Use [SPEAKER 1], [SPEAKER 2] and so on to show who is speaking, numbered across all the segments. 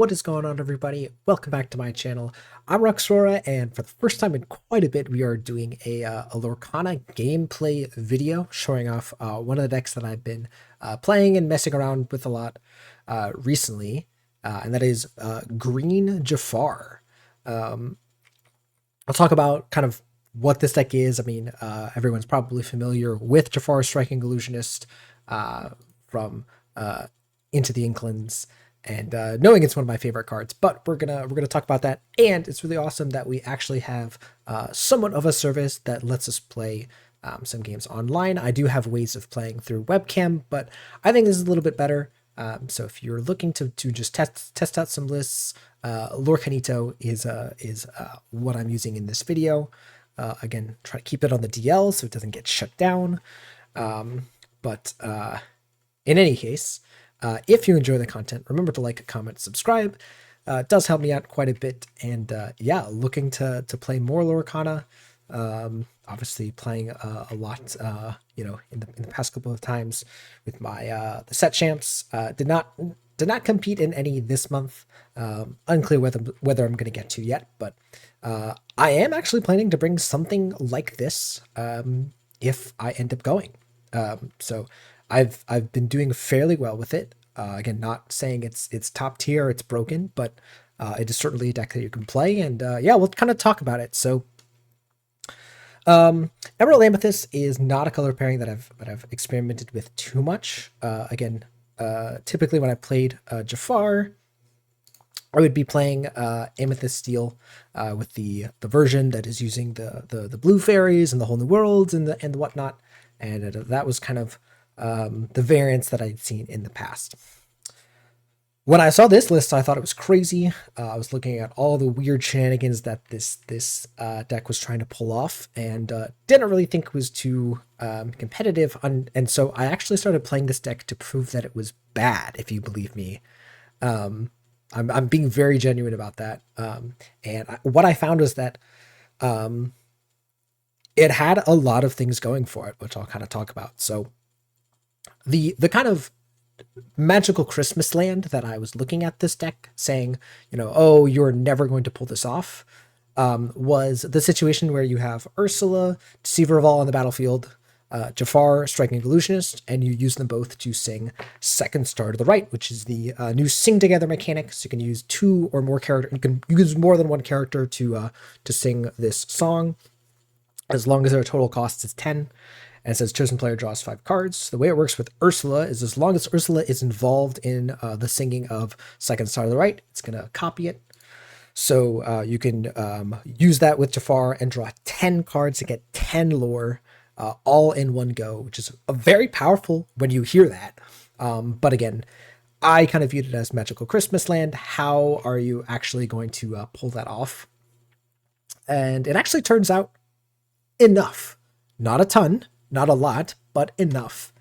[SPEAKER 1] What is going on, everybody? Welcome back to my channel. I'm Roxora, and for the first time in quite a bit, we are doing a Lorcana gameplay video showing off one of the decks that I've been playing and messing around with a lot recently, and that is Green Jafar. I'll talk about kind of what this deck is. I mean, everyone's probably familiar with Jafar, Striking Illusionist from Into the Inklands, and knowing it's one of my favorite cards. But we're gonna talk about that, and it's really awesome that we actually have somewhat of a service that lets us play some games online. I do have ways of playing through webcam, but I think this is a little bit better. So if you're looking to just test out some lists, Lorcanito is what I'm using in this video. Again, try to keep it on the DL so it doesn't get shut down. But in any case, if you enjoy the content, remember to like, comment, subscribe. It does help me out quite a bit. And yeah, looking to play more Lorcana. Obviously playing a lot, in the past couple of times with my the set champs. Did not compete in any this month. Unclear whether I'm going to get to yet, but I am actually planning to bring something like this if I end up going. So I've been doing fairly well with it. Again, not saying it's top tier, it's broken, but it is certainly a deck that you can play, and yeah, we'll kind of talk about it. So Emerald Amethyst is not a color pairing that I've experimented with too much. Again, typically when I played Jafar, I would be playing Amethyst Steel with the version that is using the blue fairies and the whole new worlds and the whatnot, and that was kind of the variants that I'd seen in the past. When I saw this list, I thought it was crazy. I was looking at all the weird shenanigans that this deck was trying to pull off, and didn't really think it was too competitive. And so I actually started playing this deck to prove that it was bad, if you believe me. I'm being very genuine about that. What I found was that it had a lot of things going for it, which I'll kind of talk about. So the kind of magical Christmas land that I was looking at this deck saying, oh, you're never going to pull this off, was the situation where you have Ursula, Deceiver of All on the battlefield, Jafar, Striking Illusionist, and you use them both to sing Second Star to the Right, which is the new sing together mechanic. So you can use two or more characters. You can use more than one character to sing this song, as long as their total cost is 10. And it says chosen player draws 5 cards. The way it works with Ursula is as long as Ursula is involved in the singing of Second Star to the Right, it's going to copy it. So you can use that with Jafar and draw 10 cards to get 10 lore all in one go, which is very powerful when you hear that. But again, I kind of viewed it as magical Christmas land. How are you actually going to pull that off? And it actually turns out enough. Not a ton. Not a lot, but enough.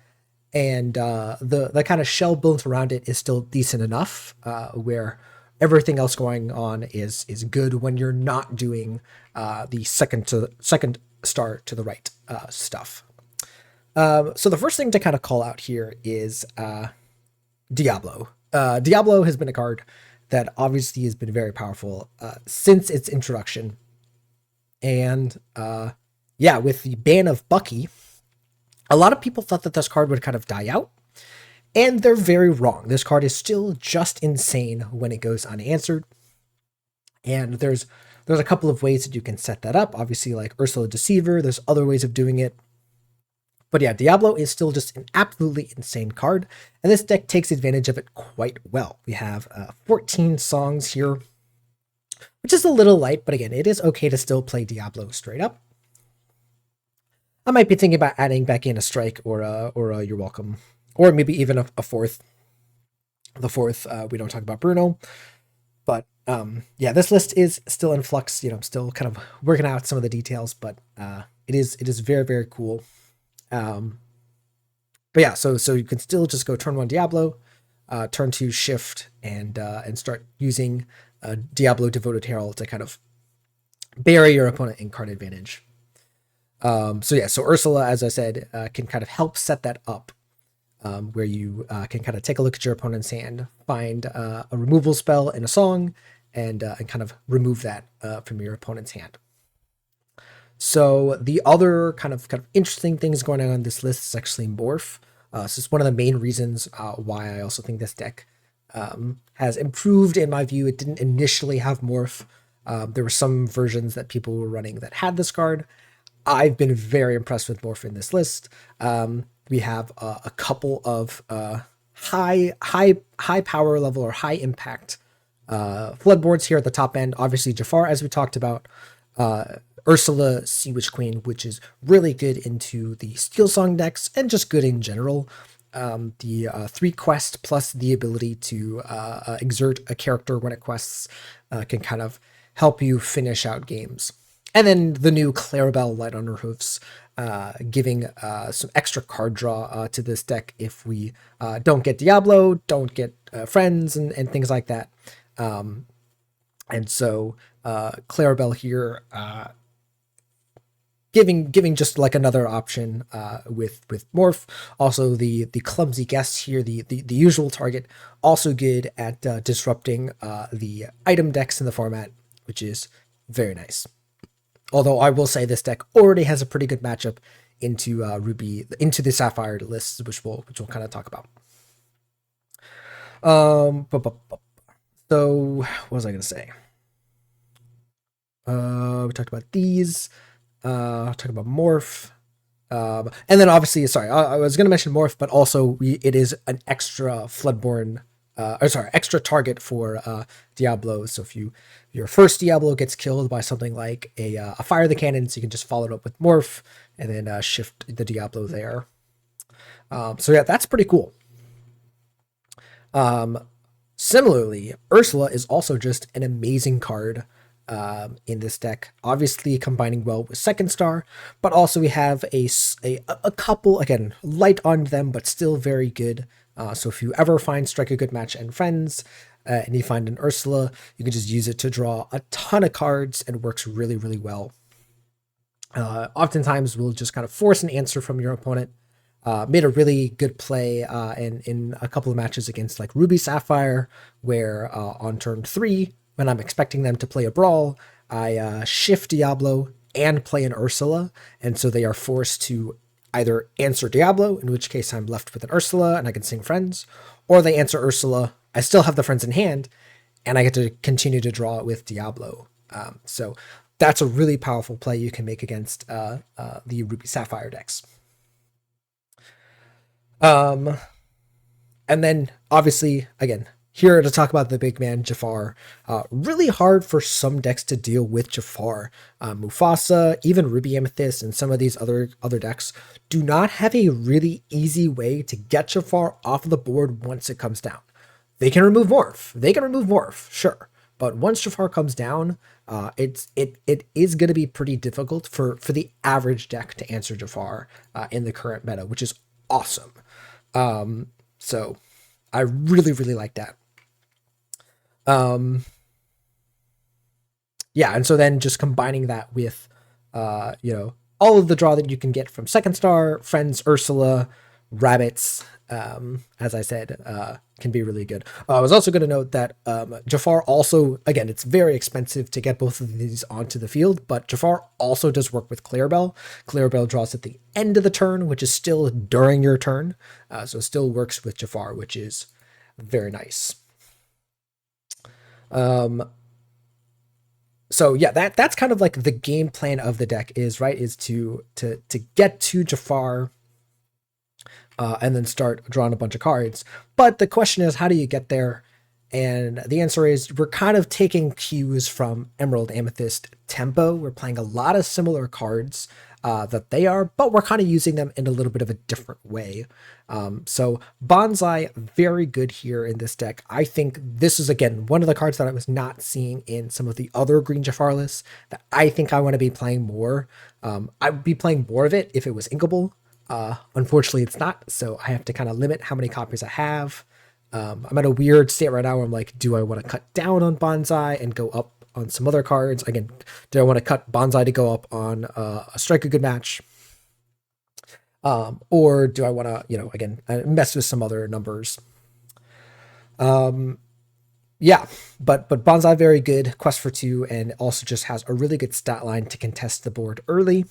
[SPEAKER 1] And the kind of shell built around it is still decent enough, where everything else going on is good when you're not doing the second star to the right stuff. So the first thing to kind of call out here is Diablo. Diablo has been a card that obviously has been very powerful since its introduction. And yeah, with the ban of Bucky, a lot of people thought that this card would kind of die out, and they're very wrong. This card is still just insane when it goes unanswered, and there's a couple of ways that you can set that up. Obviously, like Ursula Deceiver, there's other ways of doing it. But yeah, Diablo is still just an absolutely insane card, and this deck takes advantage of it quite well. We have 14 songs here, which is a little light, but again, it is okay to still play Diablo straight up. I might be thinking about adding back in a strike or you're welcome, or maybe even a fourth. The fourth, we don't talk about Bruno, but yeah, this list is still in flux. I'm still kind of working out some of the details, but it is very, very cool. But yeah, so you can still just go turn 1 Diablo, turn 2 Shift, and start using Diablo Devoted Herald to kind of bury your opponent in card advantage. So yeah, so Ursula, as I said, can kind of help set that up. where you can kind of take a look at your opponent's hand, find a removal spell in a song, and kind of remove that from your opponent's hand. So the other kind of interesting things going on this list is actually Morph. This is one of the main reasons why I also think this deck has improved in my view. It didn't initially have Morph. There were some versions that people were running that had this card. I've been very impressed with Morph in this list. We have a couple of high power level or high impact floodboards here at the top end. Obviously Jafar, as we talked about, Ursula, Sea Witch Queen, which is really good into the Steel Song decks and just good in general. The 3 quest plus the ability to exert a character when it quests can kind of help you finish out games. And then the new Clarabelle, Light on Her Hoofs, giving some extra card draw to this deck if we don't get Diablo, don't get friends, and things like that. And so Clarabelle here giving just like another option with Morph. Also the Clumsy Guest here, the usual target, also good at disrupting the item decks in the format, which is very nice. Although I will say this deck already has a pretty good matchup into Ruby, into the Sapphire lists, which we'll kind of talk about. So what was I gonna say? We talked about these. Talk about Morph. And then obviously, sorry, I was going to mention Morph, but also it is an extra Floodborn, extra target for Diablo. So if your first Diablo gets killed by something like a Fire the Cannons, you can just follow it up with Morph and then shift the Diablo there. So yeah, that's pretty cool. Similarly, Ursula is also just an amazing card in this deck, obviously combining well with Second Star, but also we have a couple, again, light on them, but still very good. So if you ever find Strike a Good Match and Friends, and you find an Ursula, you can just use it to draw a ton of cards, and it works really, really well. Oftentimes, we'll just kind of force an answer from your opponent. Made a really good play in a couple of matches against like Ruby Sapphire, where on turn 3, when I'm expecting them to play a brawl, I shift Diablo and play an Ursula, and so they are forced to either answer Diablo, in which case I'm left with an Ursula and I can sing Friends, or they answer Ursula, I still have the Friends in hand, and I get to continue to draw it with Diablo. So that's a really powerful play you can make against the Ruby Sapphire decks. And then obviously, again, here to talk about the big man, Jafar. Really hard for some decks to deal with Jafar. Mufasa, even Ruby Amethyst, and some of these other decks do not have a really easy way to get Jafar off of the board once it comes down. They can remove Morph, sure. But once Jafar comes down, it is going to be pretty difficult for the average deck to answer Jafar in the current meta, which is awesome. So I really, really like that. Yeah, and so then just combining that with, all of the draw that you can get from Second Star, Friends, Ursula, Rabbits, as I said, can be really good. I was also going to note that Jafar also, again, it's very expensive to get both of these onto the field, but Jafar also does work with Clarabelle. Clarabelle draws at the end of the turn, which is still during your turn, so it still works with Jafar, which is very nice. So yeah, that's kind of like the game plan of the deck is to get to Jafar and then start drawing a bunch of cards. But the question is, how do you get there? And the answer is we're kind of taking cues from Emerald Amethyst Tempo. We're playing a lot of similar cards that they are, but we're kind of using them in a little bit of a different way. So Bonsai, very good here in this deck. I think this is, again, one of the cards that I was not seeing in some of the other Green Jafar lists that I think I want to be playing more. I would be playing more of it if it was inkable. Unfortunately, it's not, so I have to kind of limit how many copies I have. I'm at a weird state right now where I'm like, do I want to cut down on Bonsai and go up on some other cards? Again, do I want to cut Bonsai to go up on a Strike a Good Match? Or do I want to, again, mess with some other numbers? Yeah, but Bonsai very good, quest for two, and also just has a really good stat line to contest the board early.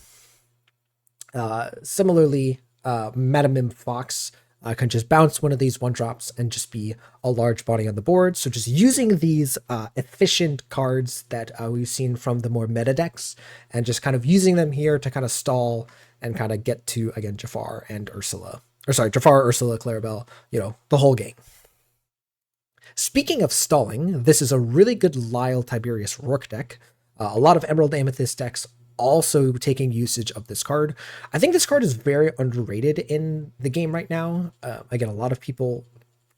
[SPEAKER 1] Similarly, Madam Fox can just bounce one of these one drops and just be a large body on the board. So just using these efficient cards that we've seen from the more meta decks and just kind of using them here to kind of stall and kind of get to, again, Jafar and Ursula. Or sorry, Jafar, Ursula, Clarabelle, the whole game. Speaking of stalling, this is a really good Lyle Tiberius Rourke deck. A lot of Emerald Amethyst decks also taking usage of this card. I think this card is very underrated in the game right now. Again, a lot of people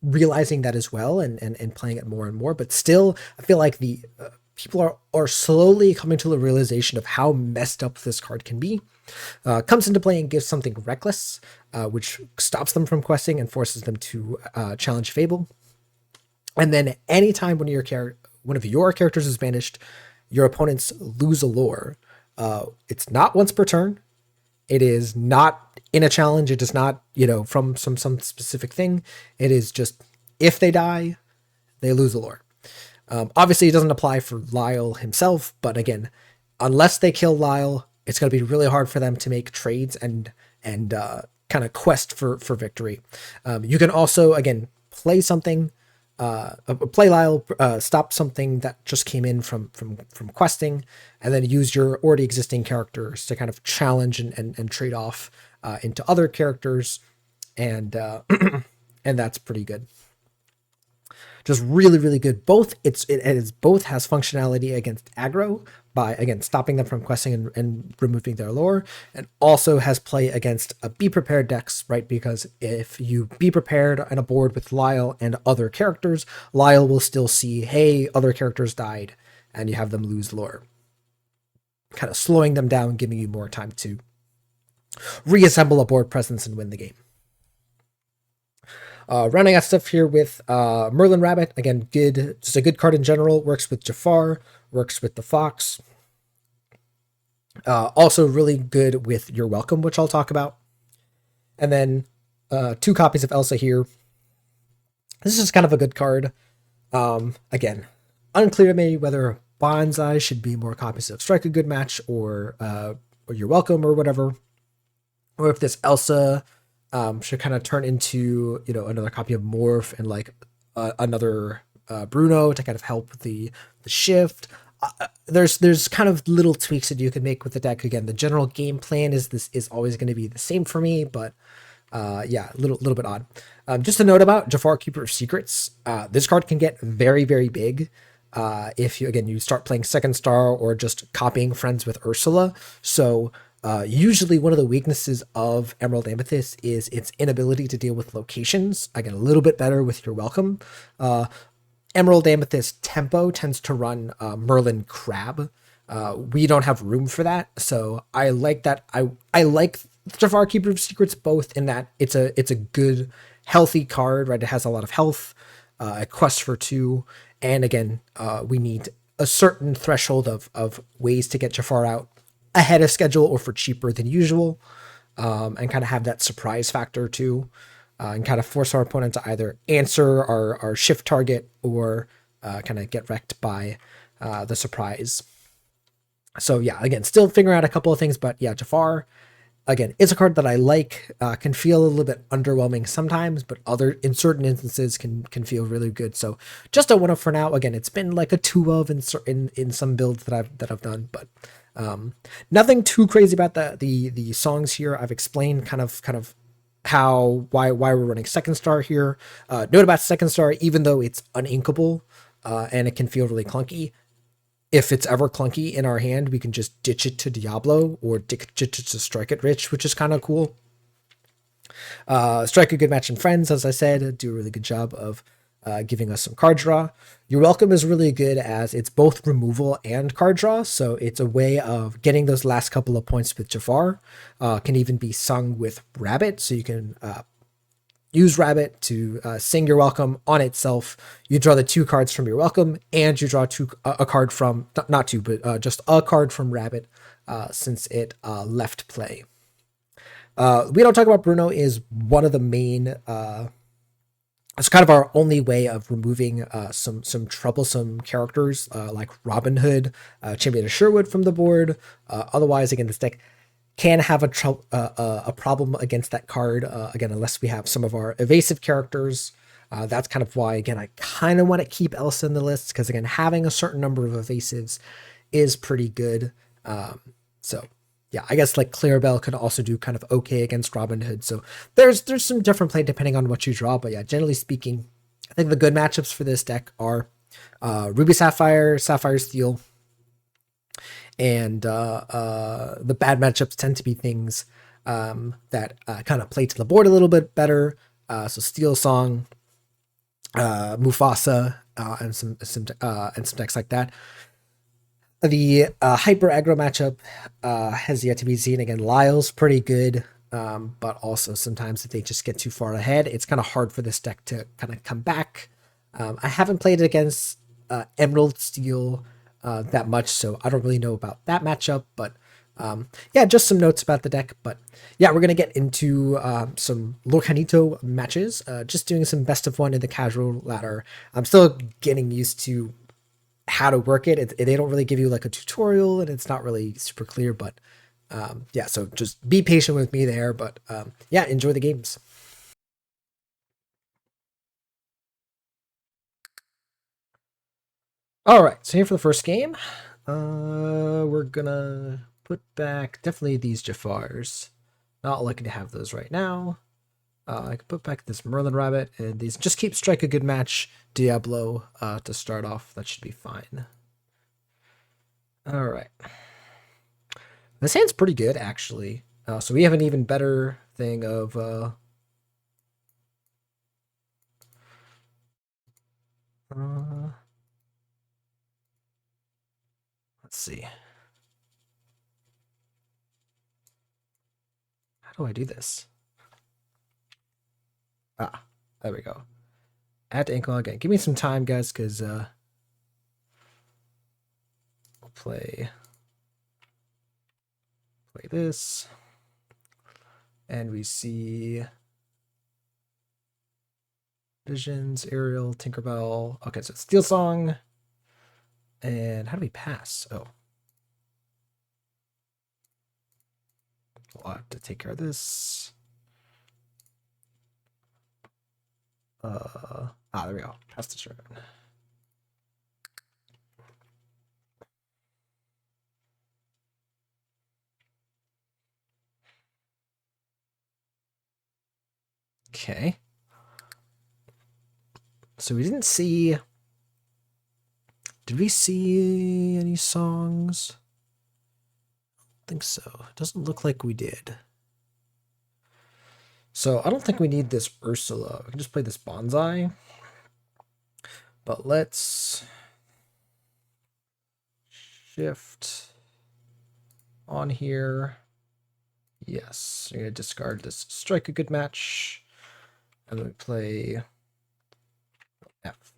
[SPEAKER 1] realizing that as well and playing it more and more, but still, I feel like the people are slowly coming to the realization of how messed up this card can be. Comes into play and gives something reckless, which stops them from questing and forces them to challenge Fable. And then anytime one of your characters is banished, your opponents lose a lore. It's not once per turn. It is not in a challenge. It is not, from some specific thing. It is just if they die, they lose a lore. Obviously, it doesn't apply for Lyle himself, but again, unless they kill Lyle, it's going to be really hard for them to make trades and kind of quest for victory. You can also, again, play something. Play Lyle, stop something that just came in from questing, and then use your already existing characters to kind of challenge and trade off into other characters, and and that's pretty good. Just really, really good. Both has functionality against aggro by, again, stopping them from questing and removing their lore, and also has play against a be prepared decks, right? Because if you be prepared on a board with Lyle and other characters, Lyle will still see, hey, other characters died, and you have them lose lore, kind of slowing them down, giving you more time to reassemble a board presence and win the game. Rounding out stuff here with Merlin Rabbit. Again, good, just a good card in general. Works with Jafar, works with the Fox. Also really good with You're Welcome, which I'll talk about. And then 2 copies of Elsa here. This is kind of a good card. Again, unclear to me whether Bonsai should be more copies of Strike a Good Match or You're Welcome or whatever. Or if this Elsa should kind of turn into, another copy of Morph and like another Bruno to kind of help the shift. There's kind of little tweaks that you can make with the deck. Again, the general game plan is always going to be the same for me, but yeah, a little bit odd. Just a note about Jafar, Keeper of Secrets. This card can get very, very big if you start playing Second Star or just copying friends with Ursula. So usually one of the weaknesses of Emerald Amethyst is its inability to deal with locations. I get a little bit better with You're Welcome. Emerald Amethyst tempo tends to run Merlin Crab. We don't have room for that, so I like that. I like Jafar, Keeper of Secrets, both in that it's a good, healthy card, right? It has a lot of health, a quest for 2, and again, we need a certain threshold of ways to get Jafar out ahead of schedule or for cheaper than usual, and kind of have that surprise factor too, and kind of force our opponent to either answer our shift target or kind of get wrecked by the surprise. So yeah, again, still figuring out a couple of things, but yeah, Jafar, again, it's a card that I like, can feel a little bit underwhelming sometimes, but in certain instances can feel really good. So just a 1-of for now. Again, it's been like a 2-of in some builds that I've done, but nothing too crazy about the songs here. I've explained kind of why we're running Second Star here. Note about Second Star, even though it's uninkable and it can feel really clunky, if it's ever clunky in our hand, we can just ditch it to Diablo or ditch it to Strike It Rich, which is kind of cool. Strike a Good Match and Friends, as I said, do a really good job of giving us some card draw. You're Welcome is really good as it's both removal and card draw, so it's a way of getting those last couple of points with Jafar. Can even be sung with Rabbit, so you can use Rabbit to sing You're Welcome on itself. You draw the 2 cards from You're Welcome, and you draw a card from, not 2, but just a card from Rabbit since it left play. We don't talk about Bruno is one of the main. It's kind of our only way of removing some troublesome characters like Robin Hood, Champion of Sherwood from the board. Otherwise, again, this deck can have a problem against that card again, unless we have some of our evasive characters. That's kind of why, again, I kind of want to keep Elsa in the list because, again, having a certain number of evasives is pretty good. So yeah, I guess like Clarabelle could also do kind of okay against Robin Hood. So there's some different play depending on what you draw. But yeah, generally speaking, I think the good matchups for this deck are Ruby Sapphire, Sapphire Steel, and the bad matchups tend to be things that kind of play to the board a little bit better. So Steel Song, Mufasa, and some decks like that. The hyper aggro matchup has yet to be seen. Again, Lyle's pretty good, but also sometimes if they just get too far ahead, it's kind of hard for this deck to kind of come back. I haven't played it against Emerald Steel that much, so I don't really know about that matchup, but yeah, just some notes about the deck. But yeah, we're going to get into some Lorcanito matches, just doing some best of one in the casual ladder. I'm still getting used to how to work it. They don't really give you like a tutorial and it's not really super clear, but yeah, so just be patient with me there. But yeah, enjoy the games. All right, so here for the first game, we're gonna put back definitely these Jafars. Not looking to have those right now. I can put back this Merlin Rabbit and these. Just keep strike a good match Diablo to start off. That should be fine. All right. This hand's pretty good, actually. So we have an even better thing of... let's see. How do I do this? Ah, there we go. Add to ink again. Give me some time, guys, because we'll play this. And we see Visions, Ariel, Tinkerbell. Okay, so it's Steel Song. And how do we pass? Oh. We'll have to take care of this. There we go. Pass the turn. Okay. So we didn't see... Did we see any songs? I don't think so. It doesn't look like we did. So I don't think we need this Ursula. We can just play this Bonsai. But let's shift on here. Yes, I'm going to discard this strike a good match. And then we play F.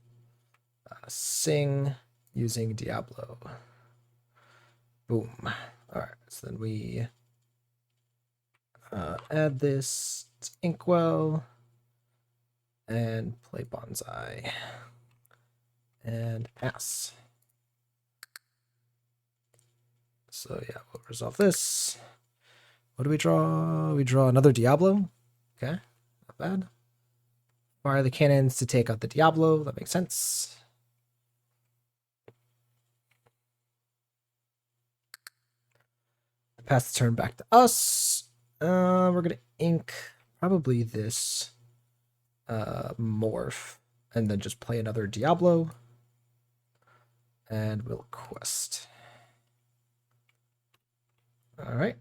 [SPEAKER 1] Sing using Diablo. Boom. All right, so then we add this to Inkwell and play Bonsai and pass. So yeah, we'll resolve this. What do we draw? We draw another Diablo. Okay, not bad. Fire the cannons to take out the Diablo. That makes sense. Pass the turn back to us. We're gonna ink probably this morph and then just play another Diablo. And we'll quest. All right.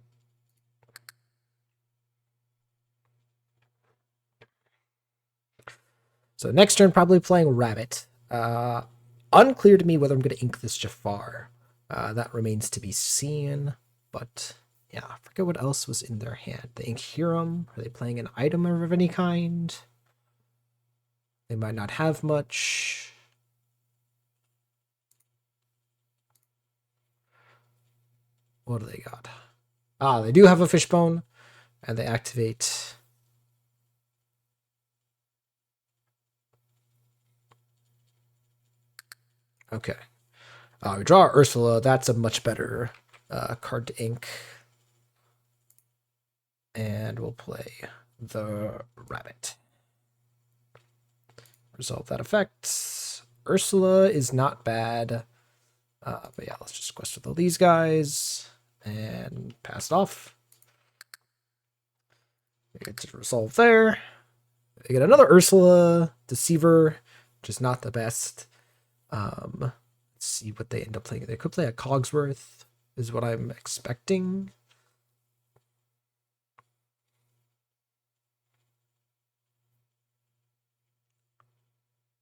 [SPEAKER 1] So next turn, probably playing Rabbit. Unclear to me whether I'm going to ink this Jafar. That remains to be seen. But yeah, I forget what else was in their hand. They ink Hiram. Are they playing an item of any kind? They might not have much. What do they got? They do have a Fishbone. and they activate. Okay. We draw Ursula. That's a much better card to ink. And we'll play the rabbit. Resolve that effect. Ursula is not bad. But yeah, let's just quest with all these guys and pass it off. We get to resolve there. We get another Ursula Deceiver, which is not the best. Let's see what they end up playing. They could play a Cogsworth, is what I'm expecting.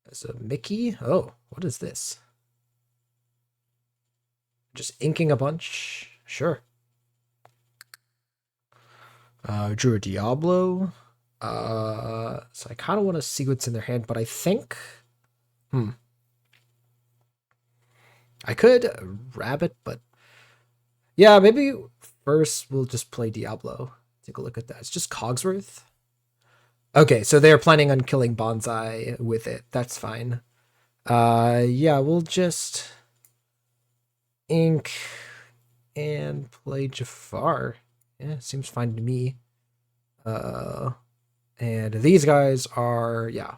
[SPEAKER 1] There's a Mickey. Oh, what is this? Just inking a bunch. Sure. Drew a Diablo. So I kind of want to see what's in their hand, but I think... I could Rabbit, but... Yeah, maybe first we'll just play Diablo. Take a look at that. It's just Cogsworth. Okay, so they're planning on killing Bonsai with it. That's fine. Yeah, we'll just ink and play Jafar. Yeah, seems fine to me. And these guys are, yeah,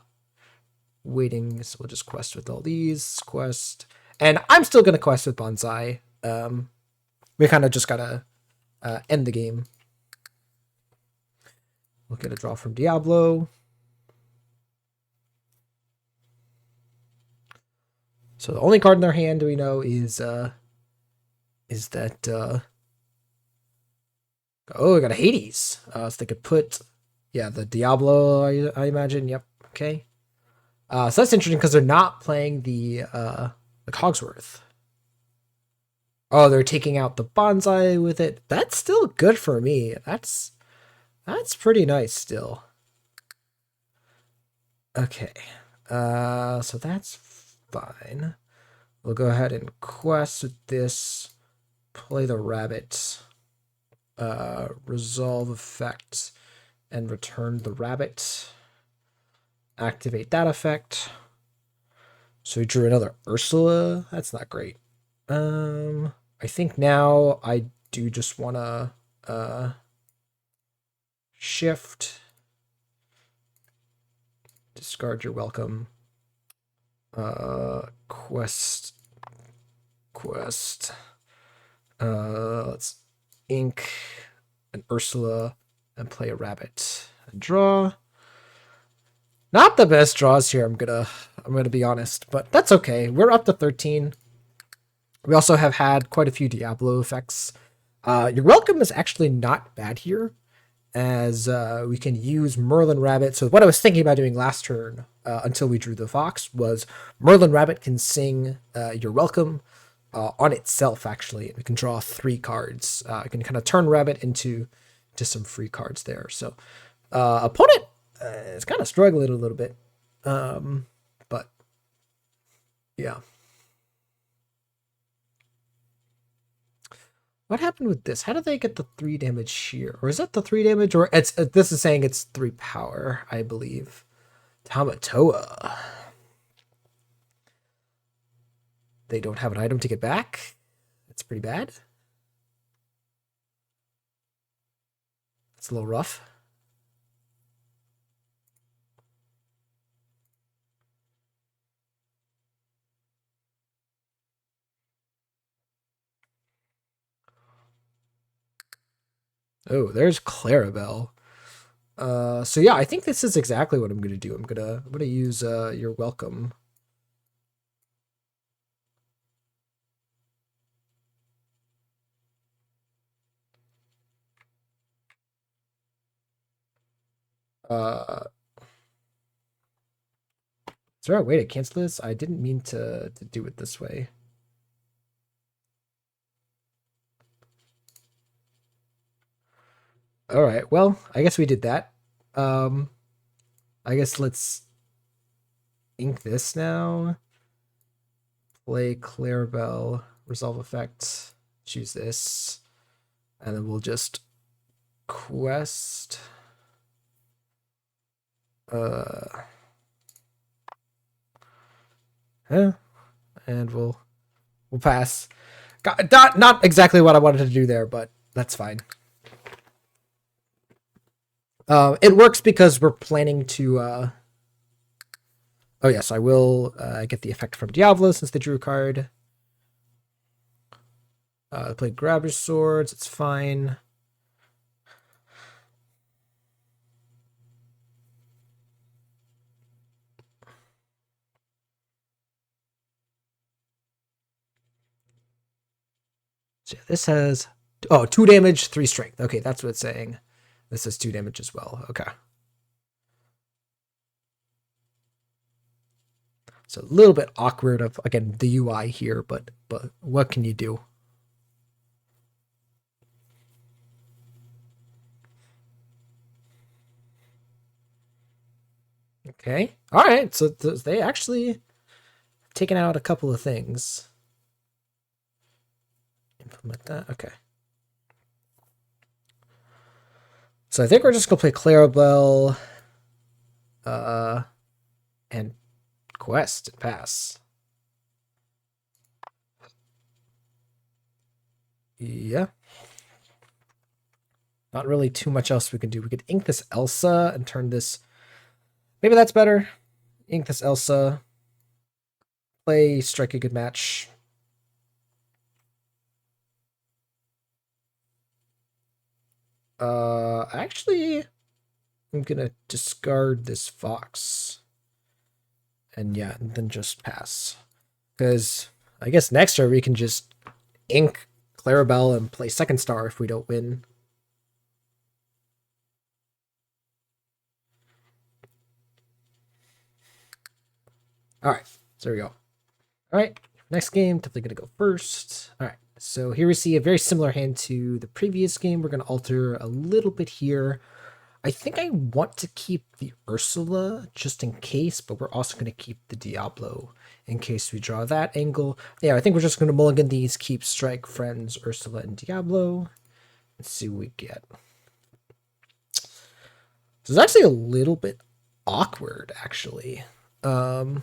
[SPEAKER 1] waiting. So we'll just quest with all these. Quest. And I'm still going to quest with Bonsai. We kind of just got to end the game. We'll get a draw from Diablo. So the only card in their hand we know is that oh, we got a Hades. So they could put the Diablo, I imagine. Yep. Okay. So that's interesting because they're not playing the Cogsworth. Oh, they're taking out the Bonsai with it. That's still good for me. That's pretty nice still. Okay. So that's fine. We'll go ahead and quest with this. Play the rabbit. Resolve effect. And return the rabbit. Activate that effect. So we drew another Ursula. That's not great. I think now I do just want to shift. Discard your welcome. Quest. Let's ink an Ursula and play a rabbit and draw. Not the best draws here, I'm gonna be honest, but that's okay. We're up to 13. We also have had quite a few Diablo effects. Your welcome is actually not bad here, as we can use Merlin Rabbit. So what I was thinking about doing last turn, until we drew the fox, was Merlin Rabbit can sing your welcome on itself, actually. We can draw 3 cards. I can kind of turn Rabbit into some free cards there. So opponent is kind of struggling a little bit. But yeah. What happened with this? How did they get the 3 damage here? Or is that the 3 damage? Or it's this is saying it's 3 power, I believe. Tamatoa. They don't have an item to get back. That's pretty bad. It's a little rough. Oh, there's Clarabelle. So yeah, I think this is exactly what I'm gonna do. I'm gonna use your welcome. Is there a way to cancel this? I didn't mean to do it this way. All right, well, I guess we did that. I guess let's ink this now. Play Clarabelle, resolve effect, choose this, and then we'll just quest. Yeah, and we'll pass. Not exactly what I wanted to do there, but that's fine. It works because we're planning to. Oh yes, I will get the effect from Diablo since they drew a card. Play grab your swords. It's fine. So yeah, this has 2 damage, 3 strength. Okay, that's what it's saying. This has 2 damage as well. Okay. So a little bit awkward of again the UI here, but what can you do? Okay. All right. So they actually taken out a couple of things. Implement that. Okay. So I think we're just gonna play Clarabelle, and Quest and pass. Yeah. Not really too much else we can do. We could ink this Elsa and turn this. Maybe that's better. Ink this Elsa. Play strike a good match. Actually, I'm gonna discard this fox. And yeah, and then just pass. Because I guess next turn we can just ink Clarabelle and play second star if we don't win. Alright, so there we go. Alright, next game, definitely gonna go first. Alright, so here we see a very similar hand to the previous game. We're gonna alter a little bit here. I think I want to keep the Ursula just in case, but we're also going to keep the Diablo in case we draw that angle. Yeah, I think we're just going to mulligan these, keep Strike, Friends, Ursula, and Diablo. Let's see what we get. So it's actually a little bit awkward, actually. So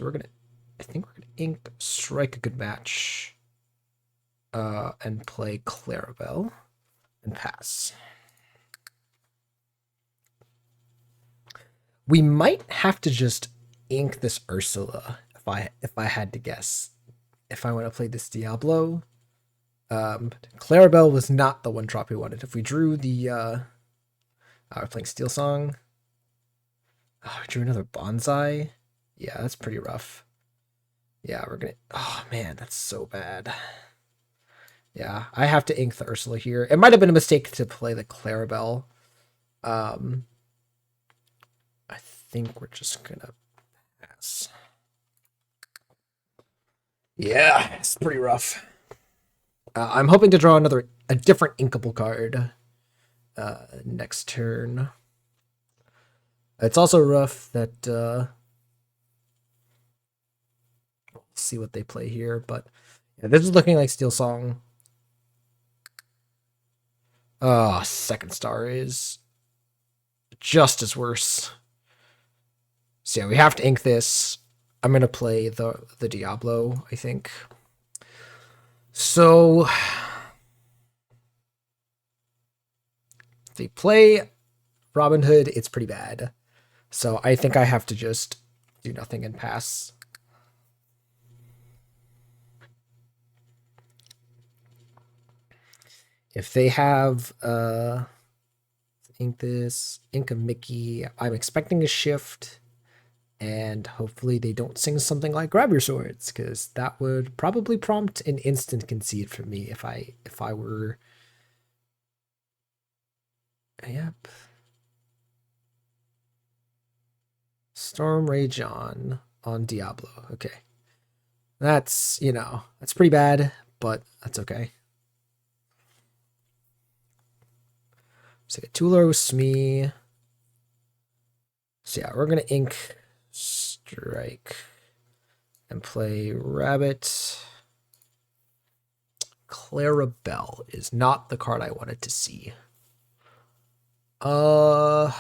[SPEAKER 1] we're going to, I think we're going to ink Strike a good match. And play Clarabelle and pass. We might have to just ink this Ursula if I had to guess. If I want to play this Diablo, Clarabelle was not the one drop we wanted. If we drew the, we're playing Steel Song. Oh, we drew another Bonsai. Yeah, that's pretty rough. Yeah, we're gonna. Oh man, that's so bad. Yeah, I have to ink the Ursula here. It might have been a mistake to play the Clarabelle. I think we're just gonna pass. Yeah, it's pretty rough. I'm hoping to draw a different inkable card next turn. It's also rough that we'll see what they play here, but yeah, this is looking like Steel Song. Oh, second star is just as worse. So yeah, we have to ink this. I'm gonna play the Diablo, I think. So if they play Robin Hood, it's pretty bad. So I think I have to just do nothing and pass. If they have ink this, ink a Mickey, I'm expecting a shift. And hopefully they don't sing something like grab your swords, because that would probably prompt an instant concede for me if I were. Yep. Storm Rage on Diablo. Okay. That's, that's pretty bad, but that's okay. So Tulos, me. So yeah, we're gonna ink Strike and play Rabbit. Clarabelle is not the card I wanted to see. Uh,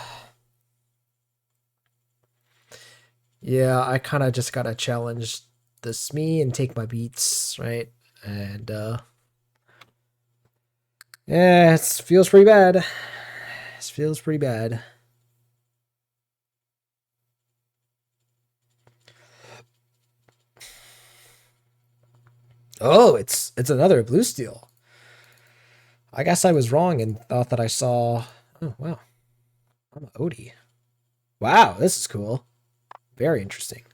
[SPEAKER 1] yeah, I kind of just gotta challenge this me and take my beats, right? And yeah, it feels pretty bad. It feels pretty bad. Oh, it's another blue steel. I guess I was wrong and thought that I saw. Oh wow, I'm a Odie. Wow, this is cool. Very interesting.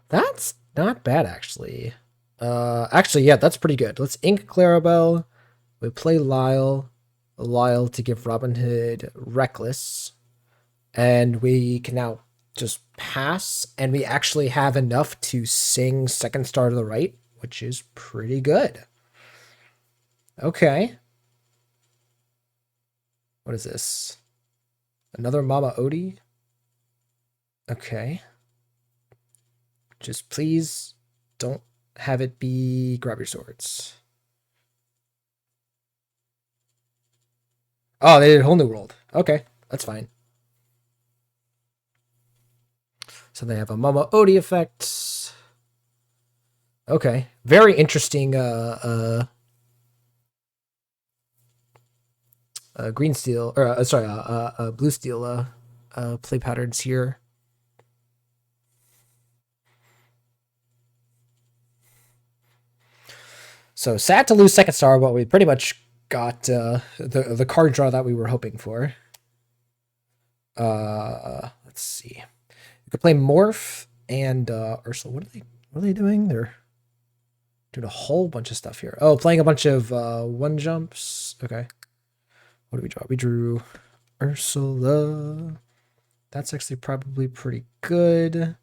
[SPEAKER 1] That's not bad actually. Actually, yeah, that's pretty good. Let's ink Clarabelle. We play Lyle. Lyle to give Robin Hood Reckless. And we can now just pass, and we actually have enough to sing Second Star to the Right, which is pretty good. Okay. What is this? Another Mama Odie? Okay. Just please don't have it be grab your swords. Oh, they did a whole new world. Okay, that's fine. So they have a Mama Odie effect. Okay, very interesting. Green steel or sorry, blue steel play patterns here. So sad to lose Second Star, but we pretty much got the card draw that we were hoping for. Let's see. We could play Morph and Ursula. What are they doing? They're doing a whole bunch of stuff here. Oh, playing a bunch of one jumps. Okay. What did we draw? We drew Ursula. That's actually probably pretty good.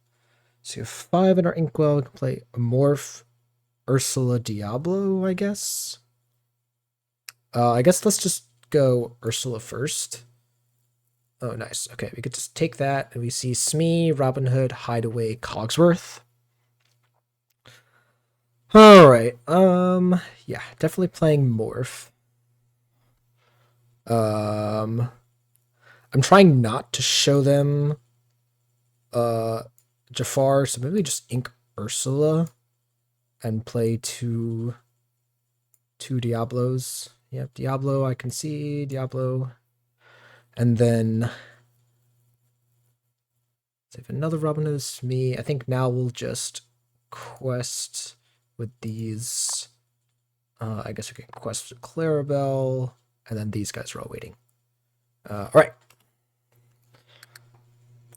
[SPEAKER 1] So you have 5 in our inkwell. We can play Morph, Ursula, Diablo, I guess. I guess let's just go Ursula first. Oh, nice. Okay, we could just take that, and we see Smee, Robin Hood, Hideaway, Cogsworth. All right. Yeah, definitely playing Morph. I'm trying not to show them Jafar, so maybe just ink Ursula and play two Diablos. Yep, Diablo, I can see Diablo. And then save another Robin Hood Smee. I think now we'll just quest with these. I guess we can quest with Clarabelle, and then these guys are all waiting. All right.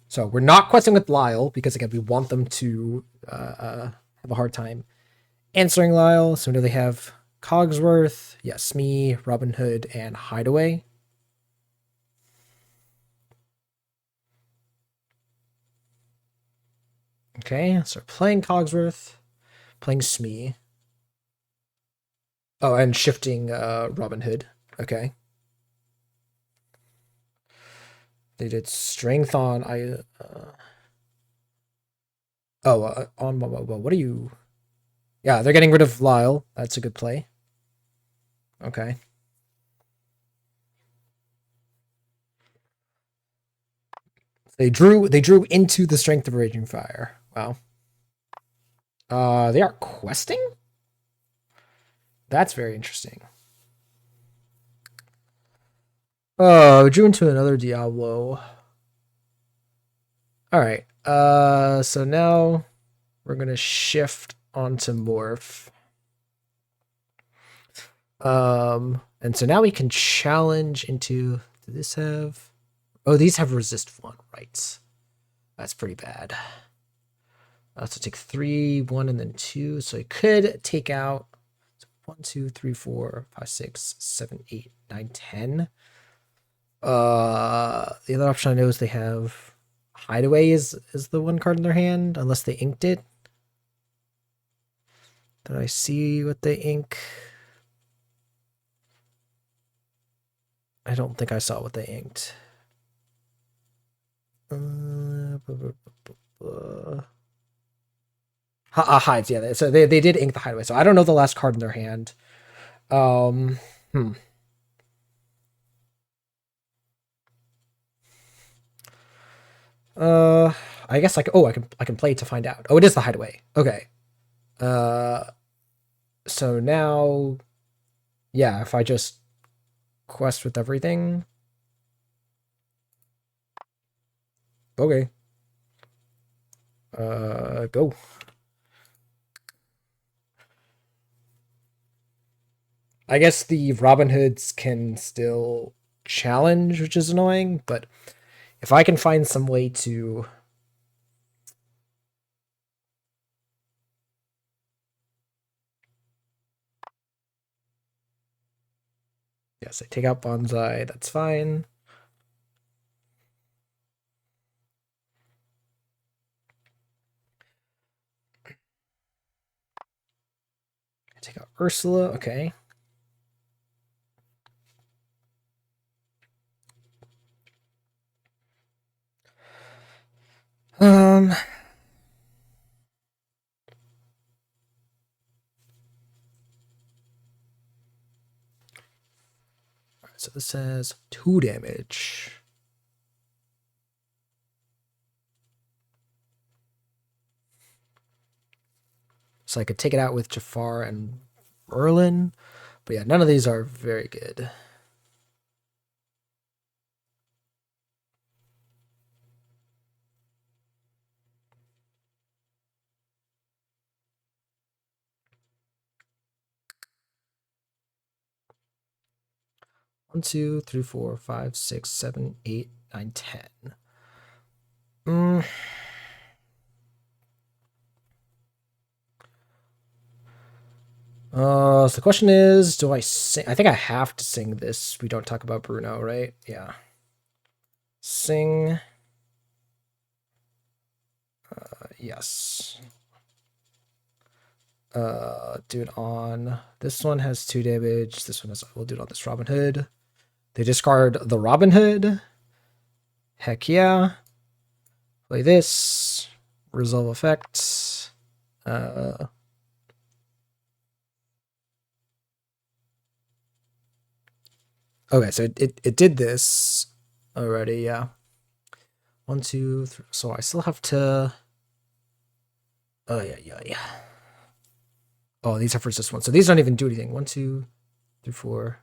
[SPEAKER 1] So we're not questing with Lyle because again we want them to have a hard time answering Lyle. So now they have Cogsworth, yes, me, Robin Hood, and Hideaway. Okay, so playing Cogsworth, playing Smee. Oh, and shifting Robin Hood. Okay. They did strength on on what are you? Yeah, they're getting rid of Lyle. That's a good play. Okay. They drew into the strength of Raging Fire. Wow. They are questing? That's very interesting. Oh, drew into another Diablo. All right. So now we're gonna shift onto Morph. And so now we can challenge into. Did this have? Oh, these have resist 1, right? That's pretty bad. So take 3, 1, and then 2. So I could take out 1, 2, 3, 4, 5, 6, 7, 8, 9, 10. The other option I know is they have Hideaway is the one card in their hand, unless they inked it. Did I see what they ink? I don't think I saw what they inked. Hides, yeah. So they did ink the hideaway. So I don't know the last card in their hand. Um, hmm. Uh, I guess like, oh, I can play to find out. Oh, it is the hideaway. Okay. Uh, so now, yeah, if I just quest with everything. Okay. Go. I guess the Robin Hoods can still challenge, which is annoying, but if I can find some way to. Yes, I take out Bonsai, that's fine. I take out Ursula, okay. Um, so this says 2 damage. So I could take it out with Jafar and Merlin. But yeah, none of these are very good. One, two, three, four, five, six, seven, 8, 9, 10. Mm. So the question is, do I sing? I think I have to sing this. We don't talk about Bruno, right? Yeah. Sing. Yes. Do it on. This one has 2 damage. This one has. We'll do it on this Robin Hood. They discard the Robin Hood. Heck yeah. Play this. Resolve effects. Okay, so it did this already, yeah. 1, 2, 3. So I still have to. Oh yeah. Oh, these are for just one. So these don't even do anything. 1, 2, 3, 4.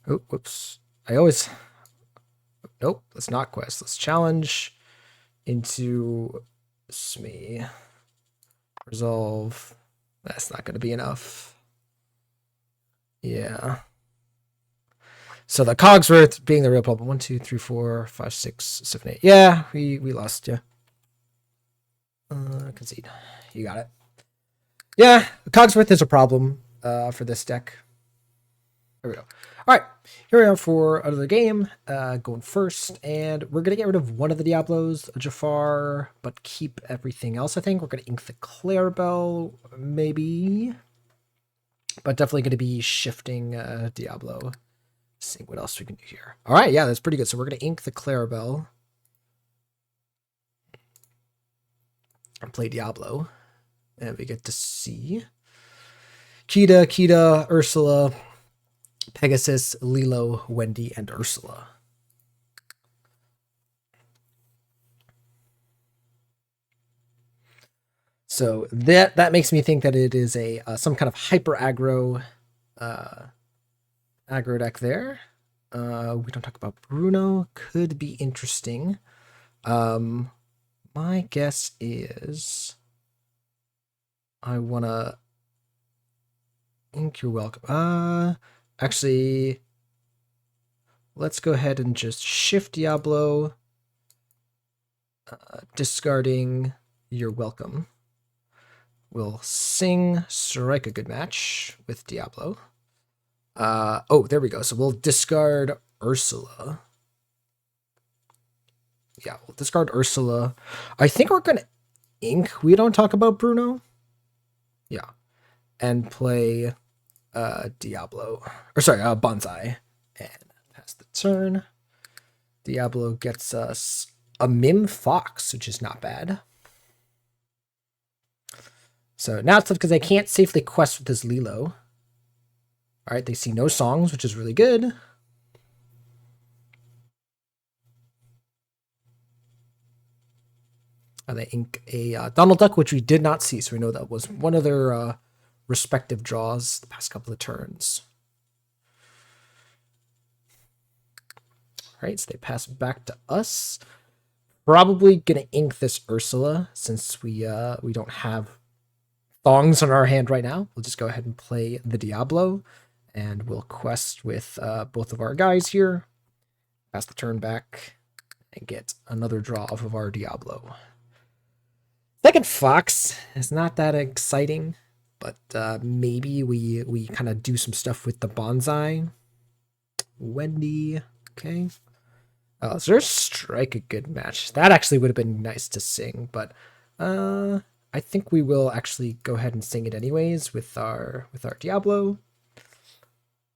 [SPEAKER 1] Oh, whoops. I always. Nope, let's not quest. Let's challenge into Smee. Resolve. That's not going to be enough. Yeah. So the Cogsworth being the real problem. 1, 2, 3, 4, 5, 6, 7, 8. Yeah, we lost, yeah. Concede. You got it. Yeah, Cogsworth is a problem for this deck. There we go. All right, here we are for another game. Going first, and we're gonna get rid of one of the Diablos, Jafar, but keep everything else. I think we're gonna ink the Clarabelle, maybe, but definitely gonna be shifting Diablo. Let's see what else we can do here. All right, yeah, that's pretty good. So we're gonna ink the Clarabelle and play Diablo, and we get to see Kita, Ursula, Pegasus, Lilo, Wendy, and Ursula. So that makes me think that it is a some kind of hyper aggro aggro deck there. We don't talk about Bruno. Could be interesting. My guess is I wanna ink your welcome. Actually, let's go ahead and just shift Diablo, discarding your welcome. We'll sing Strike a Good Match with Diablo. Oh, there we go. So we'll discard Ursula. Yeah, we'll discard Ursula. I think we're gonna ink. We don't talk about Bruno. Yeah, and play Diablo. Or sorry, Bonsai. And pass the turn. Diablo gets us a Mim Fox, which is not bad. So now it's tough because they can't safely quest with this Lilo. All right, they see no songs, which is really good. They ink a Donald Duck, which we did not see, so we know that was one of their respective draws the past couple of turns. All right, so they pass back to us. Probably gonna ink this Ursula since we don't have thongs on our hand right now. We'll just go ahead and play the Diablo, and we'll quest with both of our guys here. Pass the turn back and get another draw off of our Diablo. Second Fox is not that exciting, but maybe we kind of do some stuff with the Bonsai. Wendy, okay. Oh, so there's Strike a good match. That actually would have been nice to sing, but I think we will actually go ahead and sing it anyways with our Diablo.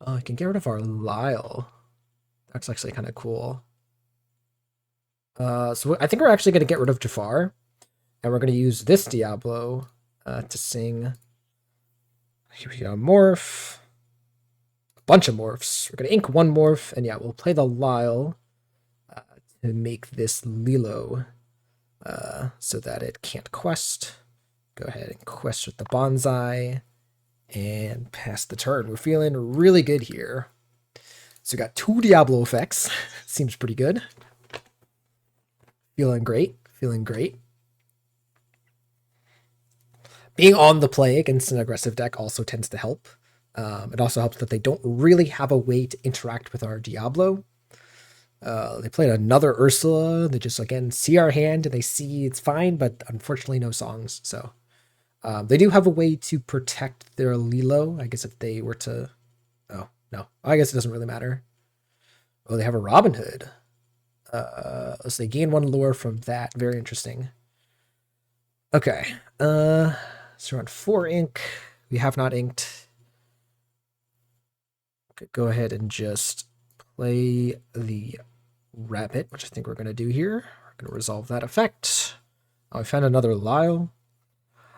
[SPEAKER 1] I can get rid of our Lyle. That's actually kind of cool. So I think we're actually going to get rid of Jafar. And we're going to use this Diablo to sing. Here we go, Morph. A bunch of Morphs. We're going to ink one Morph. And yeah, we'll play the Lyle to make this Lilo so that it can't quest. Go ahead and quest with the Bonsai. And pass the turn. We're feeling really good here. So we got 2 Diablo effects. Seems pretty good. Feeling great. Feeling great. Being on the play against an aggressive deck also tends to help. It also helps that they don't really have a way to interact with our Diablo. They played another Ursula. They just, again, see our hand and they see it's fine, but unfortunately no songs. So they do have a way to protect their Lilo. I guess if they were to... Oh, no. I guess it doesn't really matter. Oh, they have a Robin Hood. So they gain 1 lure from that. Very interesting. Okay. So we're on 4 ink. We have not inked. Okay, go ahead and just play the rabbit, which I think we're going to do here. We're going to resolve that effect. Oh, I found another Lyle.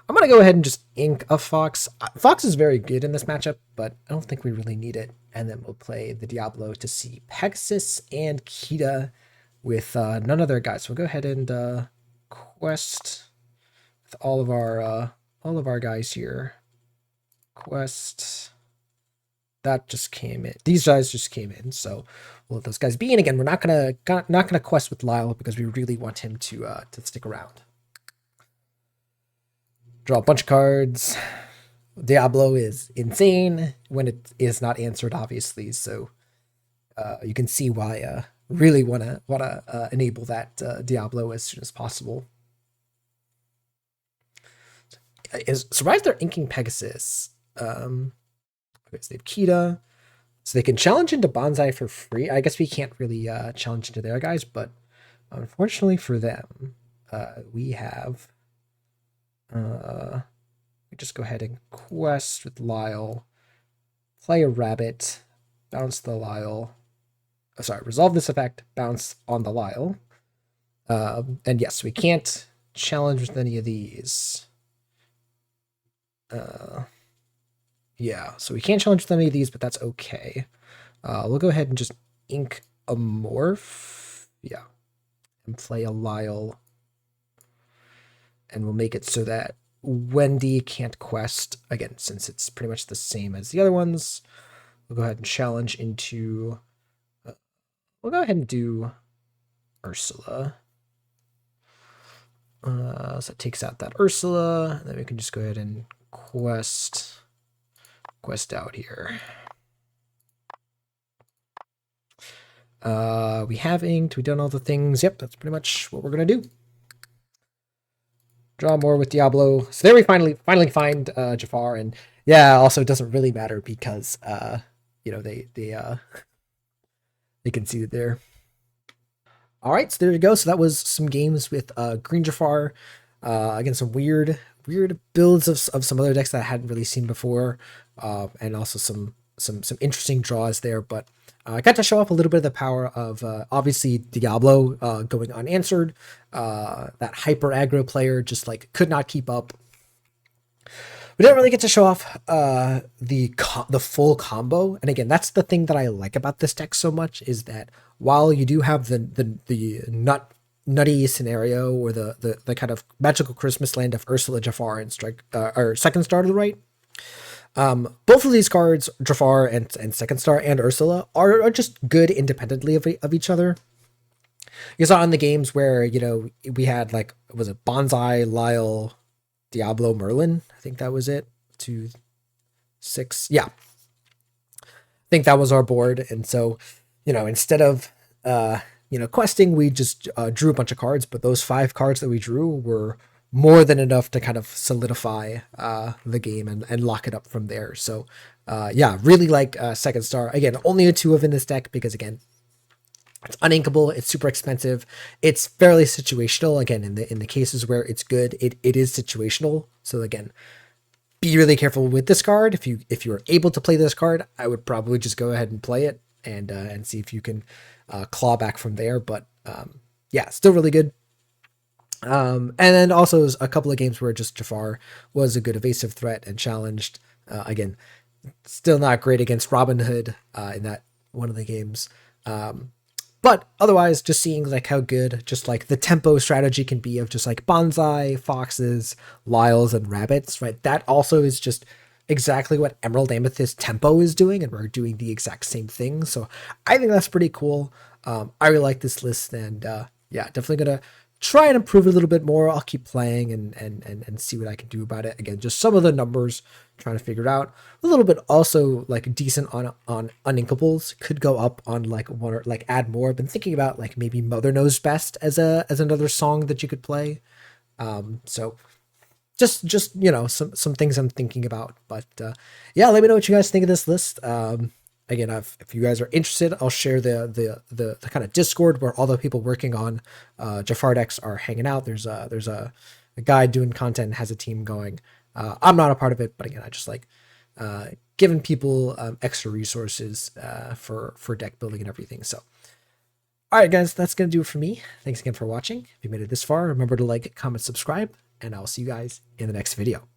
[SPEAKER 1] I'm going to go ahead and just ink a Fox. Fox is very good in this matchup, but I don't think we really need it. And then we'll play the Diablo to see Pegasus and Kita with none of their guys. So we'll go ahead and quest with all of our guys here. Quest. That just came in. These guys just came in, so we'll let those guys be. And again, we're not gonna quest with Lyle because we really want him to stick around. Draw a bunch of cards. Diablo is insane when it is not answered, obviously. So you can see why I really wanna enable that Diablo as soon as possible. Is surprised they're inking Pegasus. Okay, so they have Kita. So they can challenge into Bonsai for free. I guess we can't really challenge into their guys, but unfortunately for them, we have... we just go ahead and quest with Lyle. Play a rabbit. Bounce the Lyle. Oh, sorry, resolve this effect. Bounce on the Lyle. And yes, we can't challenge with any of these. Yeah, so we can't challenge with any of these, but that's okay. We'll go ahead and just ink a Morph. Yeah. And play a Lyle. And we'll make it so that Wendy can't quest. Again, since it's pretty much the same as the other ones. We'll go ahead and challenge into... we'll go ahead and do Ursula. So it takes out that Ursula. Then we can just go ahead and quest out here. We have inked. We've done all the things. Yep, that's pretty much what we're gonna do. Draw more with Diablo. So there we finally find Jafar, and yeah, also it doesn't really matter because you know they can see it there. All right, so there you go. So that was some games with Green Jafar. Again, some weird builds of some other decks that I hadn't really seen before, and also some interesting draws there. But I got to show off a little bit of the power of obviously Diablo going unanswered. That hyper aggro player just like could not keep up. We didn't really get to show off the full combo, and again, that's the thing that I like about this deck so much is that while you do have the nutty scenario or the kind of magical Christmas land of Ursula, Jafar, and Strike or Second Star to the right, both of these cards, Jafar and Second Star and Ursula, are just good independently of each other. You saw in the games where, you know, we had like, was it Bonsai, Lyle, Diablo, Merlin? I think that was it. 2, 6. Yeah. I think that was our board. And so, you know, instead of, questing, we just drew a bunch of cards, but those 5 cards that we drew were more than enough to kind of solidify the game and lock it up from there. So, yeah, really like Second Star. Again, only a 2 of in this deck because, again, it's uninkable. It's super expensive. It's fairly situational. Again, in the cases where it's good, it is situational. So again, be really careful with this card. If you are able to play this card, I would probably just go ahead and play it and see if you can claw back from there. But yeah, still really good. And then also a couple of games where just Jafar was a good evasive threat and challenged. Again, still not great against Robin Hood in that one of the games. But otherwise, just seeing like how good just like the tempo strategy can be of just like bonsai, foxes, lyles, and rabbits, right? That also is just exactly what Emerald Amethyst tempo is doing, and we're doing the exact same thing. So I think that's pretty cool. I really like this list, and yeah, definitely gonna try and improve it a little bit more. I'll keep playing and see what I can do about it. Again, just some of the numbers, trying to figure it out a little bit. Also, like decent on uninkables, could go up on like one or like add more. I've been thinking about like maybe Mother Knows Best as another song that you could play. So just you know, some things I'm thinking about. But yeah, let me know what you guys think of this list. Again, if you guys are interested, I'll share the kind of Discord where all the people working on Jafar decks are hanging out. There's a guy doing content, has a team going. I'm not a part of it, but again, I just like giving people extra resources for deck building and everything. So, all right, guys, that's gonna do it for me. Thanks again for watching. If you made it this far, remember to like, comment, subscribe, and I'll see you guys in the next video.